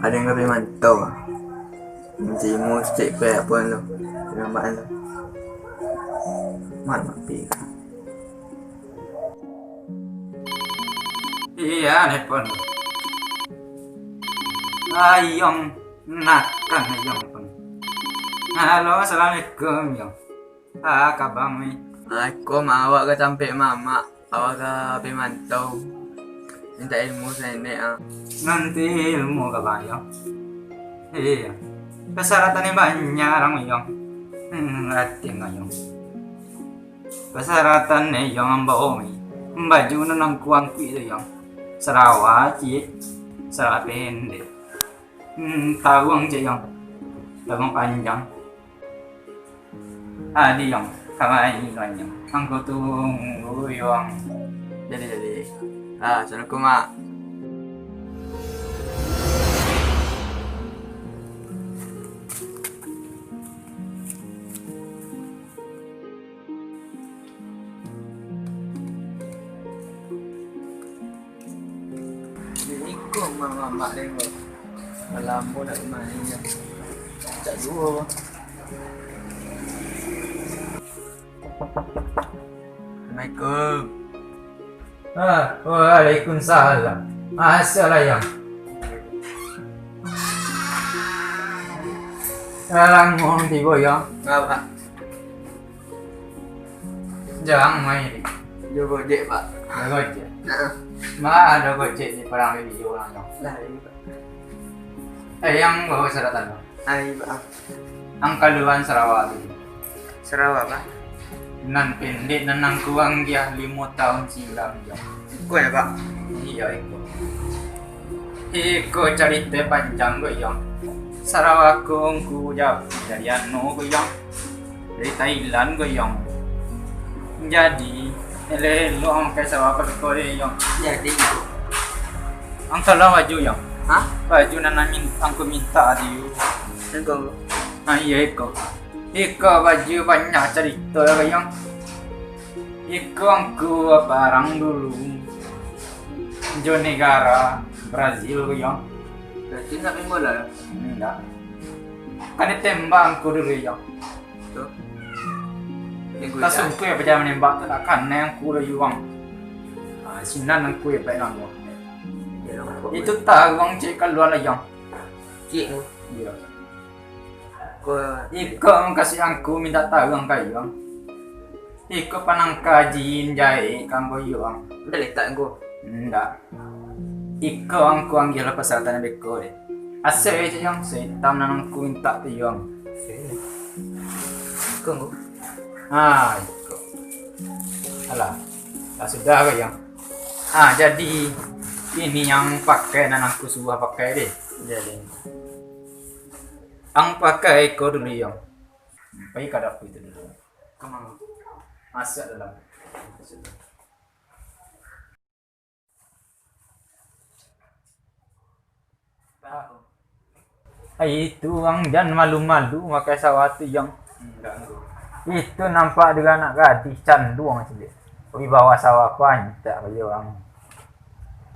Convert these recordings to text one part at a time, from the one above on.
Ada yang lebih mantau. Jadi musik kayak apa lo? Nampak lo. Mana pi? Iya, nepon. Ayong nakan ayong pun. Halo, assalamualaikum yong. Kabang mi. Aku awak ke sampai mama. Awak ke lebih mantau. Minta ilmu saya ini Nanti ilmu kabang yong. Iya. Persyaratannya banyak orang yong. Ngerti nggak yong? Persyaratannya yong bawa mi. Baju nang kuang itu yong. Sarawak cik. Sarawak pendek. Tawang cik yong. Tawang panjang. Adi yong. Kawaii yong. Angko tunggu yong. Jadi. Assalamualaikum mak. Ikut mak dia malam pun nak main je. Tak dua. Assalamualaikum. Waalaikumsalam. Assalamualaikum. Salam tiba ya. Ngapa? Jangan main. Dia gojek pak. Ada gojek. Nah. Ada gojek di perang video orang yang. Lah ini pak. Yang bawa syaratan. Ai pak. Angkaluan Sarawak itu. Sarawak pak. Nan pendek nan kuang dia 5 tahun silam ya. Kau ya pak. Iya itu. Iko cerita panjang gue yang Sarawak ku jawab dari anu gue yang dari Thailand gue yang jadi lo angkai Sarawak pergi yang Jadi. angkal lah baju yang Hah? baju nana angku minta di Engkau. iya iko baju banyak cerita gue yang iko angku barang dulu jo negara Brazil gue yang Berarti nak main bola lah. enggak kan ditembak angku dulu yang Tuh. Yang tak sungguh ya pejam menembak tu tak kan yang ku dah yuang sinan angku ya pak nang itu tak uang cek keluar lah yang Cik tu. iya Kau. iko kasih angku minta tahu ang kayu iko panang kajiin jai kambo yuang Dah letak engkau. enggak iko angku anggil persyaratan beko deh asal aja yang setam nang angku minta tu yuang Kau engkau. Iko alah tak sudah ke yang jadi ini yang pakai dan aku suruh pakai deh Jadi. ang pakai iko dulu yang baik ada aku itu dulu Kemana? masuk dalam itu ang dan malu-malu pakai sawatu yang itu nampak dengan anak gadis candu ang sini di bawah sawah panjang beliau ang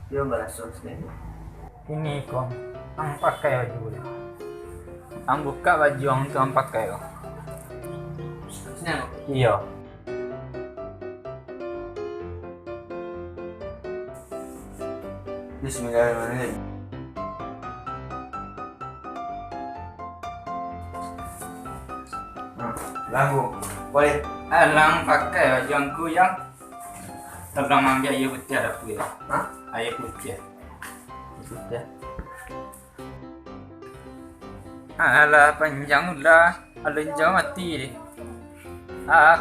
Dia berasal sini. ini kong ang pakai baju boleh ang buka baju ang tu ang pakai kong Sini engkau. iya Bismillahirrahmanirrahim. Lagu. Boleh. alang pakai baju angku yang tolong ambil air putih ada putih Hah? air putih Sudah. alah panjang ulah alun jauh mati deh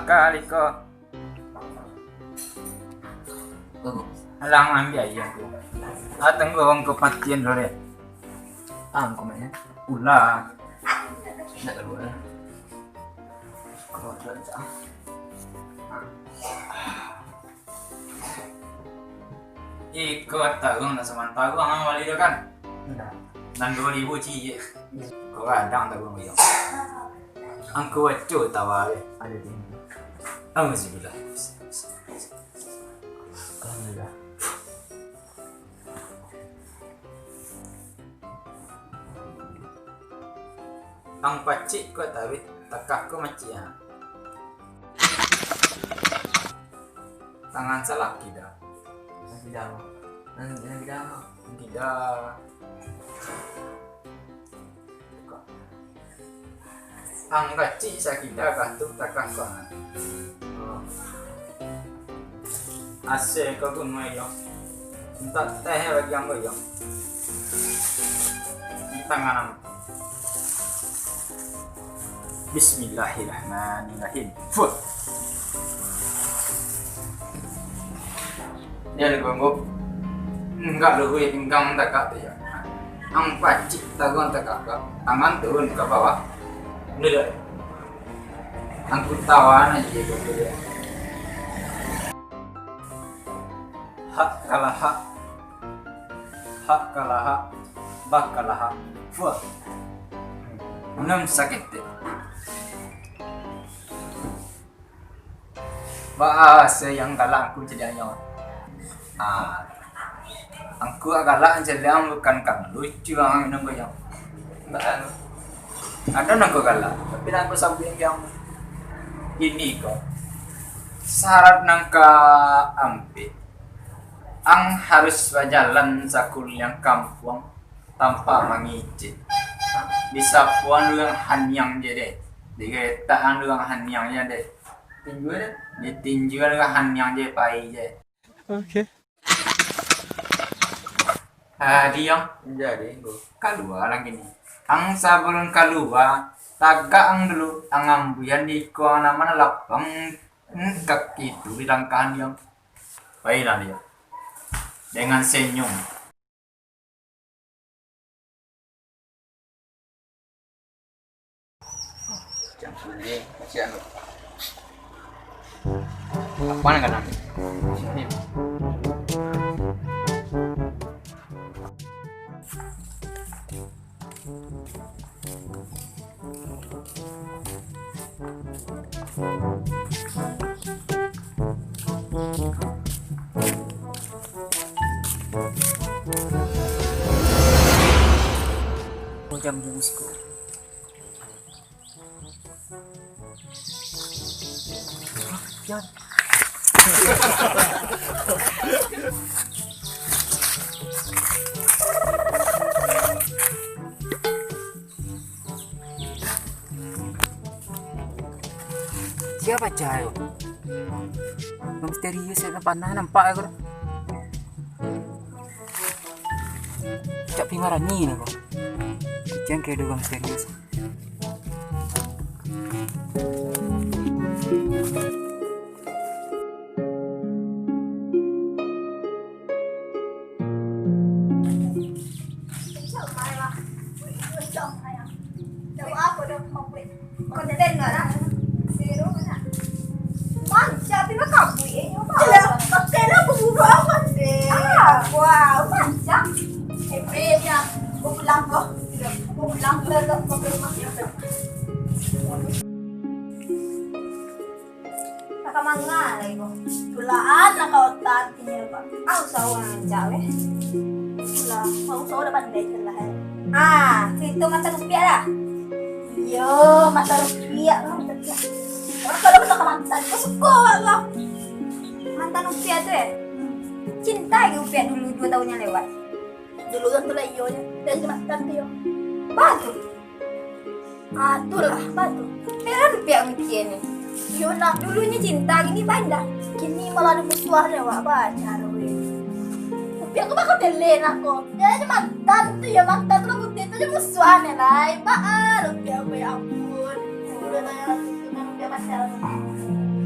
kaliko Tunggu. alang ambil air aku tunggu orang kematian dulu deh Engkau mana? ulah Nak keluar. Kau ada tak? ikut tahun dah sementara ang wali dah kan Tidak. dan 2000 cie kau kadang tahun dia angku wacu tawa deh Ada di sini. alhamdulillah Alhamdulillah. Ang pacik ko tawit tekak ko macia. Tangan salah kita. Tidak. Tidak. Tidak. Ang kacik sakita katuk tekak ko. Ase ko kun yo. Entah teh lagi yang yo. Tangan. Bismillahirrahmanirrahim. Fuh. Dia nggak enggak lu gue pinggang tekak tuh ya. Ang pacik tagon tekak tangan turun ke bawah. Dulu. Angku tawan aja gitu ya. Hak kalah hak. Hak kalah hak. Bak kalah hak. Fuh. Enam sakit deh. Bahasa yang galak aku jadi anyor. Aku galak jadi bukan kan lucu ang nunggu yang. Ada nunggu galak, tapi aku sambil yang ini kok. Syarat nangka ampe. Ang harus berjalan sakul yang kampung tanpa mengicit. Bisa puan dengan hanyang jadi. Digetaan dengan hanyangnya deh. Tinju deh. Ditinju dengan hanyang je pai je. Oke. Dia Jadi, kalua lagi nih. Ang sabulun kalua taga ang dulu ang ambuyan di ko nama lapang engkak itu di langkahan yang baiklah dia dengan senyum. jangan ini masih anu. Apa yang kena? Sini. Jam musiko. Yan. Siapa Cayo? Misterius ya panah nampak aku. Cak pingarani nih kok. Jangan kayak doang misterius. Nakamangalay ko. Tulaan nakautan tinilpa. Ang sawa ng jawe. Tula, mau sawa dapat belajar lah. Situ mata rupiah lah. Yo, mata rupiah lah. Orang kalau betul mantan, kau suka lah. Mantan rupiah tu cinta ke rupiah dulu 2 tahunnya lewat. Dulu kan tulah iyo nya, dan mantan tu yo. Batu. Itulah batu. Merah rupiah rupiah ni. Yo nak dulunya cinta gini banda. Kini malah ada musuhnya wak baca loe. Tapi aku bakal delen aku. Dia aja mantan tuh ya mantan tuh aku itu aja musuhannya lah. Rupiah aku ya ampun. Udah nanya lagi dengan rupiah pacaran.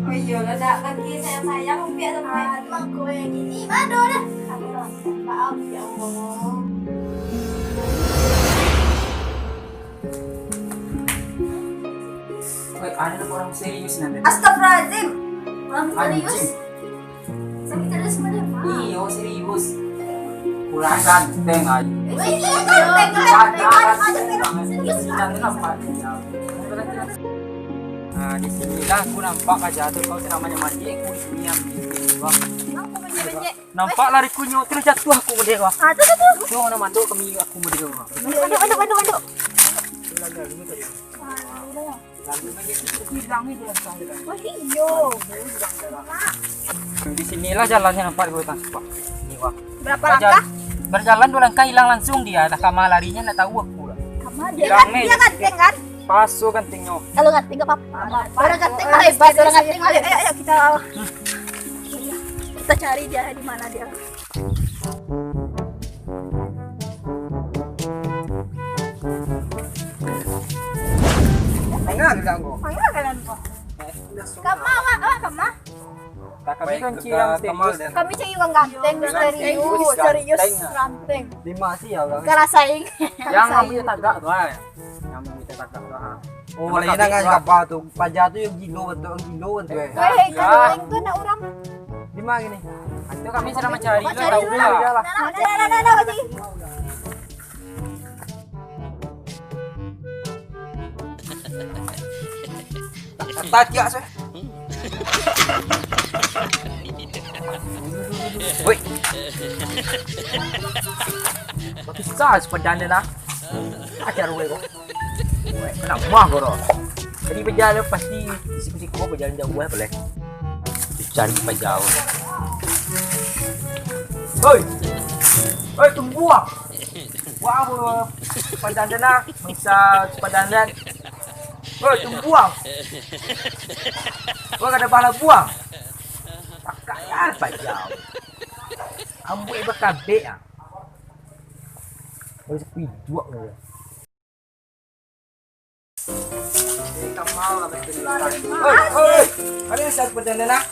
Oh iya ada lagi sayang rupiah sampai. Emang gue gini mana dah. Aku maaf ya Allah. Ada orang serius nanti. Astagfirullahaladzim. Orang serius. Sakit terus mana? Iya serius. Kurang ganteng aja. Iya ganteng. Serius. Nah di sinilah aku nampak aja tuh kau namanya mandi aku di sini yang nampak lariku nyok terus jatuh aku mendewa. Tuh. Tuh mana manduk kami aku mendewa. Manduk. Hilang itu yang saya. Oh iyo. Di sinilah jalannya nampak di hutan Pak. Ini Wak. Berapa langkah? Berjalan 2 langkah hilang langsung dia. Nah kama larinya nggak tahu aku. Kamu dia ganteng kan? Pasu gantingnya. Kalau ganteng gak apa-apa. Orang ganteng mah hebat. Orang ganteng mah hebat. Ayo kita cari dia di mana dia. Enggak diganggu. Mana kalian kok? Kamu? Kami kan cium Kami cewek yang ganteng, serius, ganteng. Lima sih ya bang. Kalah saing. Yang namanya tagak tuh ay. Yang namanya tagak tuh. Oh, lain na nga kapal tuh. Pajak tuh yung giluan tuh, ang giluan tuh. Weh, ganteng tuh na orang. Lima gini. Itu kami sedang mencari Cari tahu dulu. lah. Nah, Pak Ji. Tatya sih. Woi. Bisa sepedang dia nak. Ajar gue kok. Woi, kenapa kok? Jadi berjalan pasti siku-siku berjalan jauh boleh. Cari jauh. Hoi, tunggu ah. Wah, sepedang dia nak. Bisa sepedang dia. Hoi, tunggu ah. Gua gak ada bahala buang. Pakaian jauh. Ambu iba kabe ah. Harus pidua lo. Kamal lah betul. Oi. Ada yang saat berjalan nak?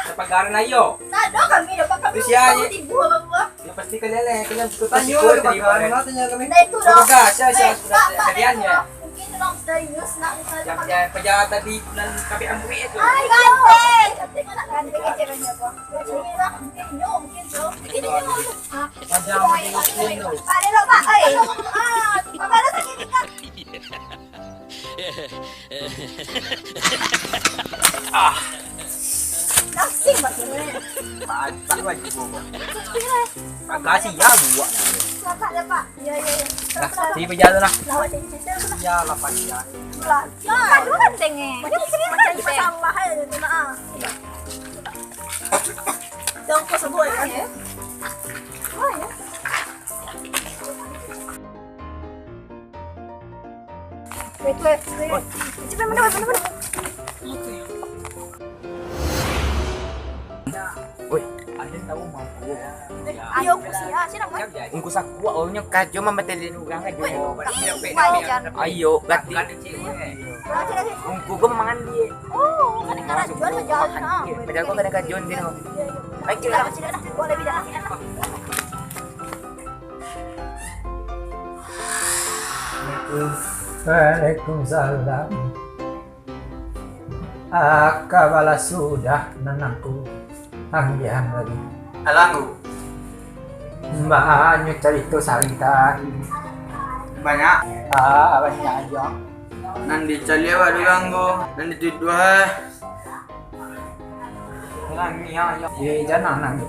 Sa pag-aaral na iyo. Nado kami, dapat kami. Terus yan, Tibu apa? Yung pasti kalele, kailan tutas Tanyo, ko, yung pag-aaral diba? natin yan kami. Na ito daw. Kumbaga, siya, kalian niya. Mungkin lang serius na Yang pajata di bulan kabe ang buwi ito. Ay, ganteng! Ganteng mo na, ganteng yung tira niya po. Mungkin so. Pajama di sino. Paano ba? Ay! Paano sa kinig ka? Nasing ba sila? Pagpag mo. Pira. Pagkasi ya buwa na. Saka na pa. Iya. Sige pajata na. Lawat yung sister ko na. Ya lapan ya. Aduh ganteng eh. Macam masalah itu na. Jangan ko sa buhay kan. Oh ya. Wait. Cepat mana. Uy, ada tahu mampu. Ayaw ko siya. Sino mo? Kung kusak kuwa o nyo kadyo mamatilin ugang kadyo. Ayo, berarti. Kung kugo mamangan di. Oh, kan karajuan mo jalan na. Padahal ko kadang kadyon din ho. Ay kira. Sila na. Wala bida. Waalaikumsalam. Akabala sudah nanangku hanggihan lagi. Alanggu. Banyak cerita salita. Banyak. Banyak aja. Nandi calewa duganggo. Nandi tudua. Ye jangan nang.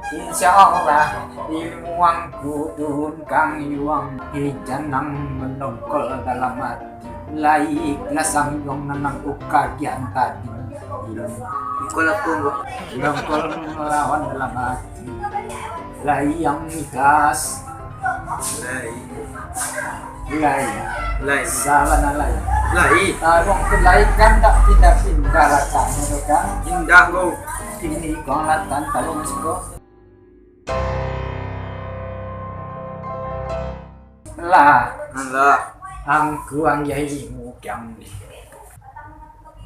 Insya Allah ilmuang kudun kang yuang janang menongkol dalam hati laiklah sangyong nanang ukagian tadi Ikola pungo. menongkol melawan dalam hati layang ikhlas Lai. salah na lay Lai. tarong kelaikan tak tidak tinggalkan kan Indah go. ini kolatan talong siko lah Allah. angku ang yahimu kyang ni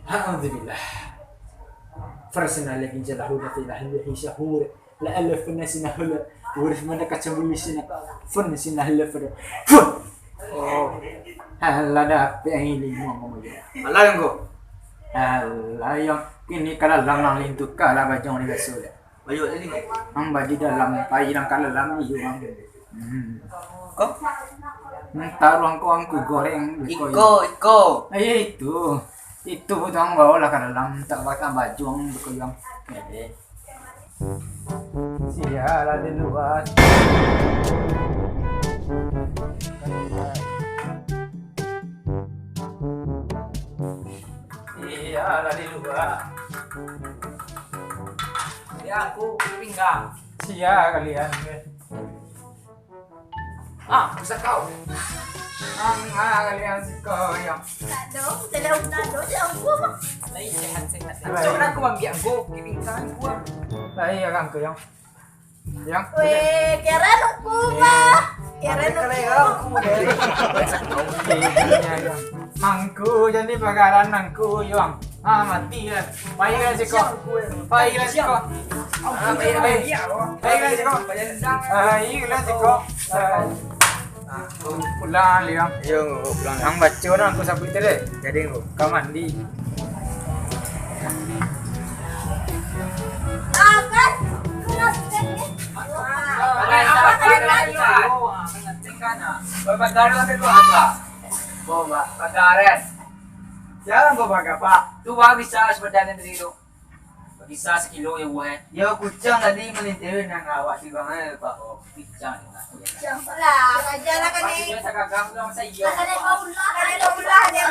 alhamdulillah farsana lagi jalahu la ilaha illa hi shahur la alaf nasina hula urif mana kacambulisina fun sina hula fur oh hala da pengili mo ya Alanggo. hala yang kini kala lamang lintu kala bajong ni gasula Ayo ini. ang di dalam payirang kala lam iyo ang Ko. taruang ko ang goreng Iko. ay itu butang bawa lah dalam tak bakal baju ang yang pede siala di luar Iya, lah di luar. Ya aku pinggang. Sia kalian. Bisa kau. Kalian si koyong. Tidak gua. Lai sehat-sehat. Coba aku ambil aku pinggang gua. Lah iya kan koyong. Yang. Weh, keren aku mah. Keren aku. Mangku jadi bakaran mangku yang mati kan. Baiklah si kok. Baiklah si kok. Baiklah si kok. Baiklah si kok. Pulang liang. Yo, pulang. Ang baca orang aku sapu itu deh. Jadi gua. Kau mandi. Kan? Jangan kau pakai pak. Tu bisa sebenarnya dari itu. Bisa sekilo ya gue. Yo, kucing tadi melintir nang awak si bang Pak. Bicara. Jangan lah, aja lah kan ni. Saya kagak bilang saya. Kan ni mau ulah dia.